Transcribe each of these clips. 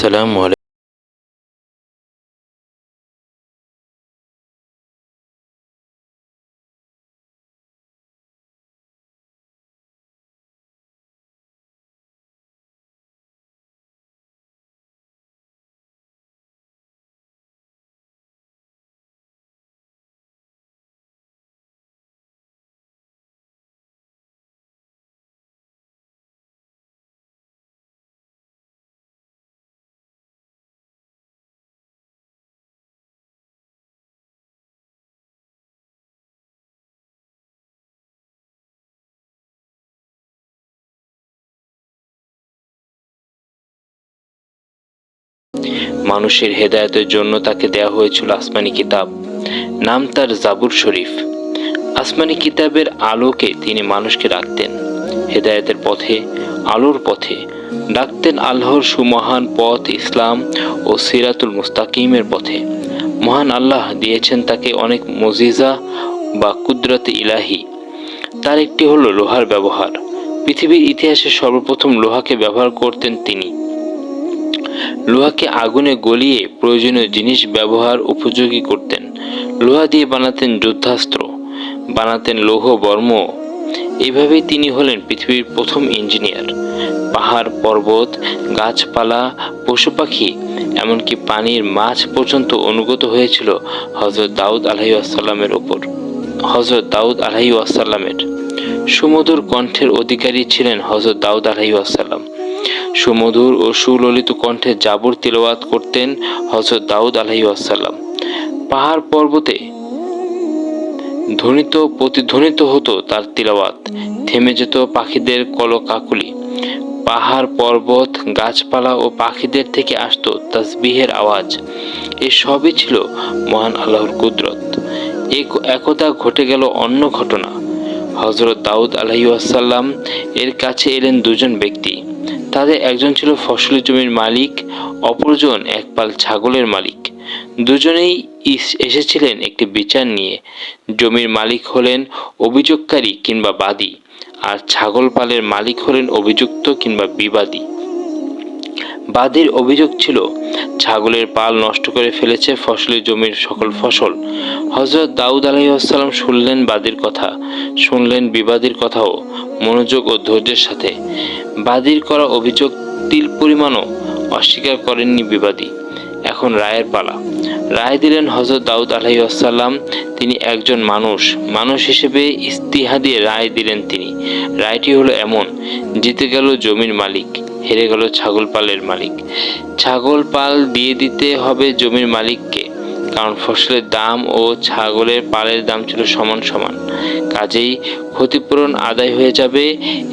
আসসালামু আলাইকুম। মানুষের হেদায়েতের জন্য তাকে দেয়া হয়েছিল আসমানি কিতাব, নাম তার জাবুর শরীফ। আসমানি কিতাবের আলোকে তিনি মানুষকে ডাকতেন হেদায়েতের পথে, আলোর পথে ডাকতেন আল্লাহর সুমহান পথ ইসলাম ও সিরাতুল মুস্তাকিমের পথে। মহান আল্লাহ দিয়েছেন তাকে অনেক মুজিজা বা কুদরতে ইলাহি। তার একটি হলো লোহার ব্যবহার। পৃথিবীর ইতিহাসে সর্বপ্রথম লোহাকে ব্যবহার করতেন তিনি। লোহাকে আগুনে গলিয়ে প্রয়োজনীয় জিনিস ব্যবহার উপযোগী করতেন। লোহা দিয়ে বানাতেন যুদ্ধাস্ত্র, বানাতেন লৌহ বর্ম। এইভাবেই তিনি হলেন পৃথিবীর প্রথম ইঞ্জিনিয়ার। পাহাড় পর্বত, গাছপালা, পশু পাখি, এমনকি পানির মাছ পর্যন্ত অনুগত হয়েছিল হযরত দাউদ আলাইহিসসালামের ওপর। হযরত দাউদ আলাইহিসসালামের সুমধুর কণ্ঠের অধিকারী ছিলেন হযরত দাউদ আলাইহিসসালাম। সুমধুর ও সুললিত কণ্ঠে জাবুর তিলাওয়াত করতেন হযরত দাউদ আলাইহিসসালাম। পাহাড় পর্বতে প্রতিধ্বনিত হতো তার তিলাওয়াত, থেমে যেত পাখিদের কলকাকলি। পাহাড় পর্বত, গাছপালা ও পাখিদের থেকে আসতো তাসবিহের আওয়াজ। এসবই ছিল মহান আল্লাহর কুদরত। একদা ঘটে গেল অন্য ঘটনা। হযরত দাউদ আলাইহিসসালাম এর কাছে এলেন দুজন ব্যক্তি। তাদের একজন ছিল ফসলি জমির মালিক, অপরজন এক পাল ছাগলের মালিক। দুজনেই এসেছিলেন একটি বিচার নিয়ে। জমির মালিক হলেন অভিযোগকারী কিংবা বাদী, আর ছাগল পালের মালিক হলেন অভিযুক্ত কিংবা বিবাদী। বাদীর অভিযোগ ছিল ছাগলের পাল নষ্ট করে ফেলেছে ফসলি জমির সকল ফসল। হযরত দাউদ আলাইহিসসালাম শুনলেন বাদীর কথা, শুনলেন বিবাদীর কথাও মনোযোগ ও ধৈর্যের সাথে। বাদীর করা অভিযোগ তিল পরিমাণও অস্বীকার করেননি বিবাদী। এখন রায়ের পালা। রায় দিলেন হযরত দাউদ আলাইহিসসালাম। তিনি একজন মানুষ হিসেবে ইজতিহাদী রায় দিলেন তিনি। রায়টি হলো এমন: জিতে গেল জমির মালিক, হেরে গেল ছাগল পালের মালিক। ছাগল পাল দিয়ে দিতে হবে জমির মালিককে, কারণ ফসলের দাম ও ছাগলের পালের দাম ছিল সমান সমান। কাজেই ক্ষতিপূরণ আদায় হয়ে যাবে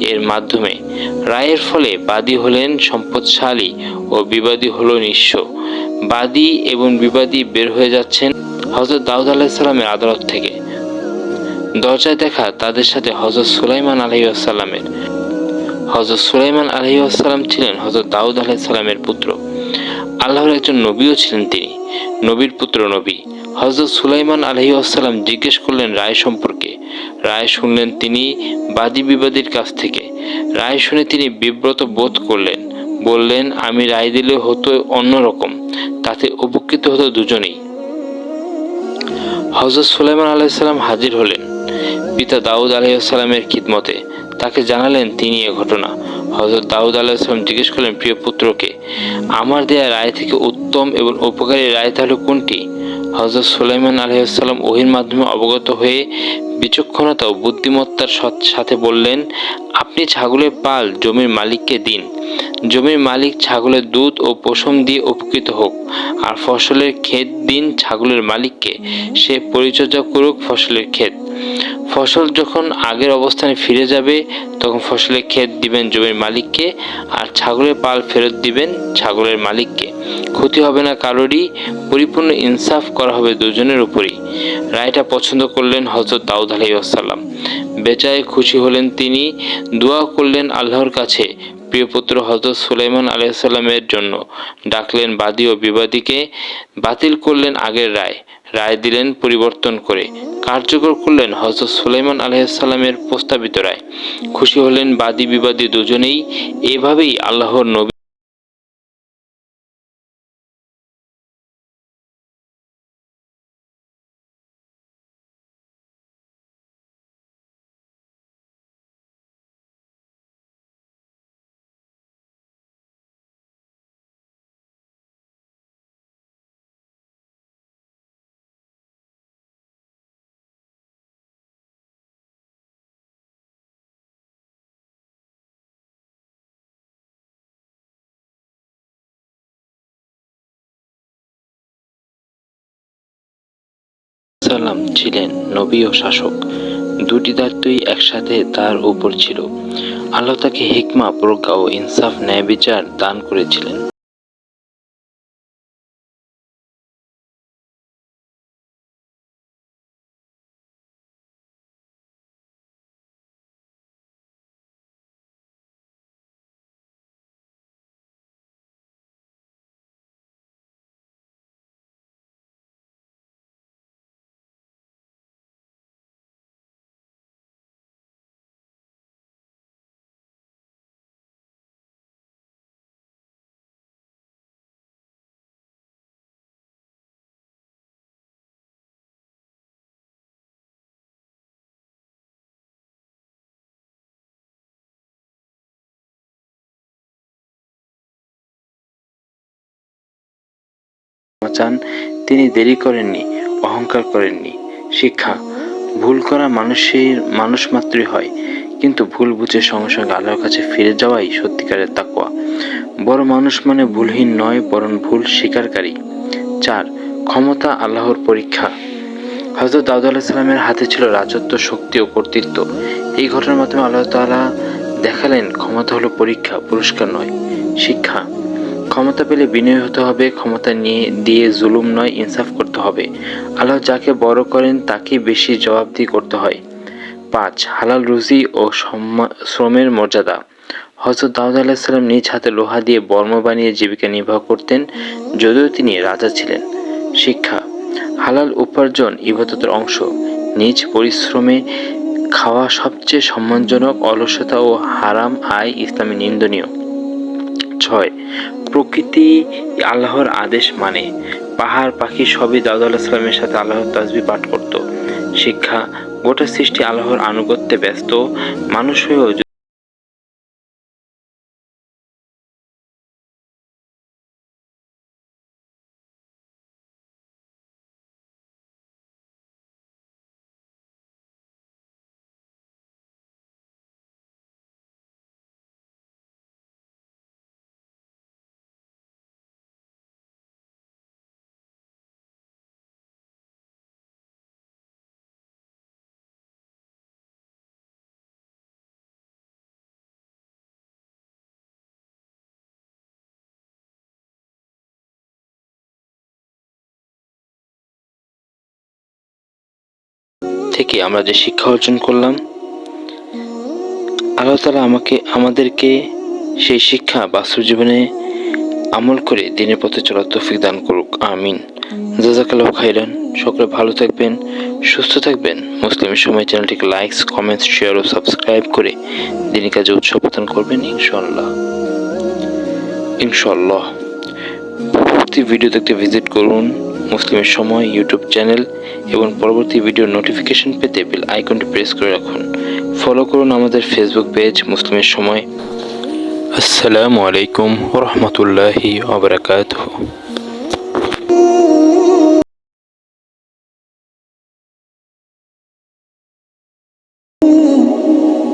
এর মাধ্যমে। রায়ের ফলে বাদী হলেন সম্পদশালী ও বিবাদী হলো নিঃস্ব। বাদী এবং বিবাদী বের হয়ে যাচ্ছেন হযরত দাউদ আলাইহিসসালামের আদালত থেকে। দরজায় দেখা তাদের সাথে হযরত সুলাইমান আলাইহিসসালামের। হযরত সুলাইমান আলাইহিসসালাম ছিলেন হযরত দাউদ আলাইহিসসালামের পুত্র। আল্লাহর একজন নবীও ছিলেন তিনি, নবীর পুত্র নবী। হযরত সুলাইমান আলাইহিসসালাম জিজ্ঞেস করলেন রায় সম্পর্কে। রায় শুনলেন তিনি বাদী বিবাদীর কাছ থেকে। রায় শুনে তিনি বিব্রত বোধ করলেন। বললেন, আমি রায় দিলে হতো অন্যরকম, তাতে উপকৃত হতো দুজনেই। হযরত সুলাইমান আলাইহিসসালাম হাজির হলেন পিতা দাউদ আলাইহিসসালামের খিদমতে। তাকে জানালেন তিনি এ ঘটনা। হযরত দাউদ আলাইহিসসালাম জিজ্ঞেস করলেন প্রিয় পুত্রকে, আমার দেয়া রায় থেকে উত্তম এবং উপকারী রায় তাহলে কোনটি? হযরত সুলাইমান আলাইহিসসালাম ওহীর মাধ্যমে অবগত হয়ে বিচক্ষণতা ও বুদ্ধিমত্তার সাথে বললেন, আপনি ছাগলের পাল জমির মালিককে দিন। জমির মালিক ছাগলের দুধ ও পশম দিয়ে উপকৃত হোক, আর ফসলের ক্ষেত দিন ছাগলের মালিককে, সে পরিচর্যা করুক ফসলের ক্ষেত। ফসল যখন আগের অবস্থানে ফিরে যাবে তখন ফসলের ক্ষেত দিবেন জমির মালিককে, আর ছাগলের পাল ফেরত দিবেন ছাগলের মালিককে। ক্ষতি হবে না কারোরই, পরিপূর্ণ ইনসাফ করা হবে দুজনের উপরই। রায়টা পছন্দ করলেন হযরত দাউদ আলাইহিসসালাম। বেজায় খুশি হলেন তিনি। দোয়া করলেন আল্লাহর কাছে প্রিয় পুত্র হযরত সুলাইমান আলাইহিসসালামের জন্য। ডাকলেন বাদী ও বিবাদীকে, বাতিল করলেন আগের রায়, রায় দিলেন পরিবর্তন করে। কার্যকর করলেন হযরত সুলাইমান আলাইহিসসালামের প্রস্তাবিত রায়। খুশি হলেন বাদী বিবাদী দুজনেই। এভাবেই আল্লাহর নবী সাল্লাম ছিলেন নবী ও শাসক, দুটি দায়িত্বই একসাথে তার উপর ছিল। আল্লাহ তাকে হিকমা, প্রজ্ঞা ও ইনসাফ, ন্যায় বিচার দান করেছিলেন। চান তিনি দেরি করেননি, অহংকার করেননি। শিক্ষা: ভুল করা মানুষ মাত্রই হয়, কিন্তু ভুল বুঝে সঙ্গে সঙ্গে আল্লাহর কাছে ফিরে যাওয়াই সত্যিকারের তাকওয়া। বড় মানুষ মানে ভুলহীন নয়, বরং ভুল স্বীকারকারী। 4. ক্ষমতা আল্লাহর পরীক্ষা। হযরত দাউদ আলাইহিস সালামের হাতে ছিল রাজত্ব, শক্তি ও কর্তৃত্ব। এই ঘটনার মাধ্যমে আল্লাহ তাআলা দেখালেন ক্ষমতা হলো পরীক্ষা, পুরস্কার নয়। শিক্ষা: ক্ষমতা পেলে বিনয়ী হতে হবে, ক্ষমতা দিয়ে জুলুম নয়, ইনসাফ করতে হবে। আল্লাহ যাকে বড় করেন তাকে বেশি জবাবদিহি করতে হয়। 5. হালাল রুজি ও শ্রমের মর্যাদা। হযরত দাউদ আলাইহিস সালাম নিজ হাতে লোহা দিয়ে বর্ম বানিয়ে জীবিকা নির্বাহ করতেন, যদিও তিনি রাজা ছিলেন। শিক্ষা: হালাল উপার্জন ইবাদতের অংশ। নিজ পরিশ্রমে খাওয়া সবচেয়ে সম্মানজনক। অলসতা ও হারাম আয় ইসলামে নিন্দনীয়। 6. প্রকৃতি আল্লাহর আদেশ মানে। পাহাড়, পাখি সবই দাউদ আলাইহিস সালামের সাথে আল্লাহর তাসবিহ পাঠ করত। শিক্ষা: গোটা সৃষ্টি আল্লাহর আনুগত্যে ব্যস্ত। মানুষ হয়েও থেকে আমরা যে শিক্ষা অর্জন করলাম, আল্লাহ তাআলা আমাদেরকে সেই শিক্ষা বাস্তব জীবনে আমল করে দিনের পথে চলার তৌফিক দান করুক। আমিন। জাযাকাল্লাহু খাইরান। সকলে ভালো থাকবেন, সুস্থ থাকবেন। মুসলিমের সময় চ্যানেলটিকে লাইক, কমেন্টস, শেয়ার ও সাবস্ক্রাইব করে দিনের কাজে উৎসাহ প্রদান করবেন ইনশাআল্লাহ। পরবর্তী ভিডিও দেখতে ভিজিট করুন মুসলিমের সময় ইউটিউব চ্যানেল এবং পরবর্তী ভিডিওর নোটিফিকেশন পেতে বেল আইকনটি প্রেস করে রাখুন। ফলো করুন আমাদের ফেসবুক পেজ মুসলিমের সময়। আসসালামু আলাইকুম ওয়া রাহমাতুল্লাহি ওয়া বারাকাতুহু।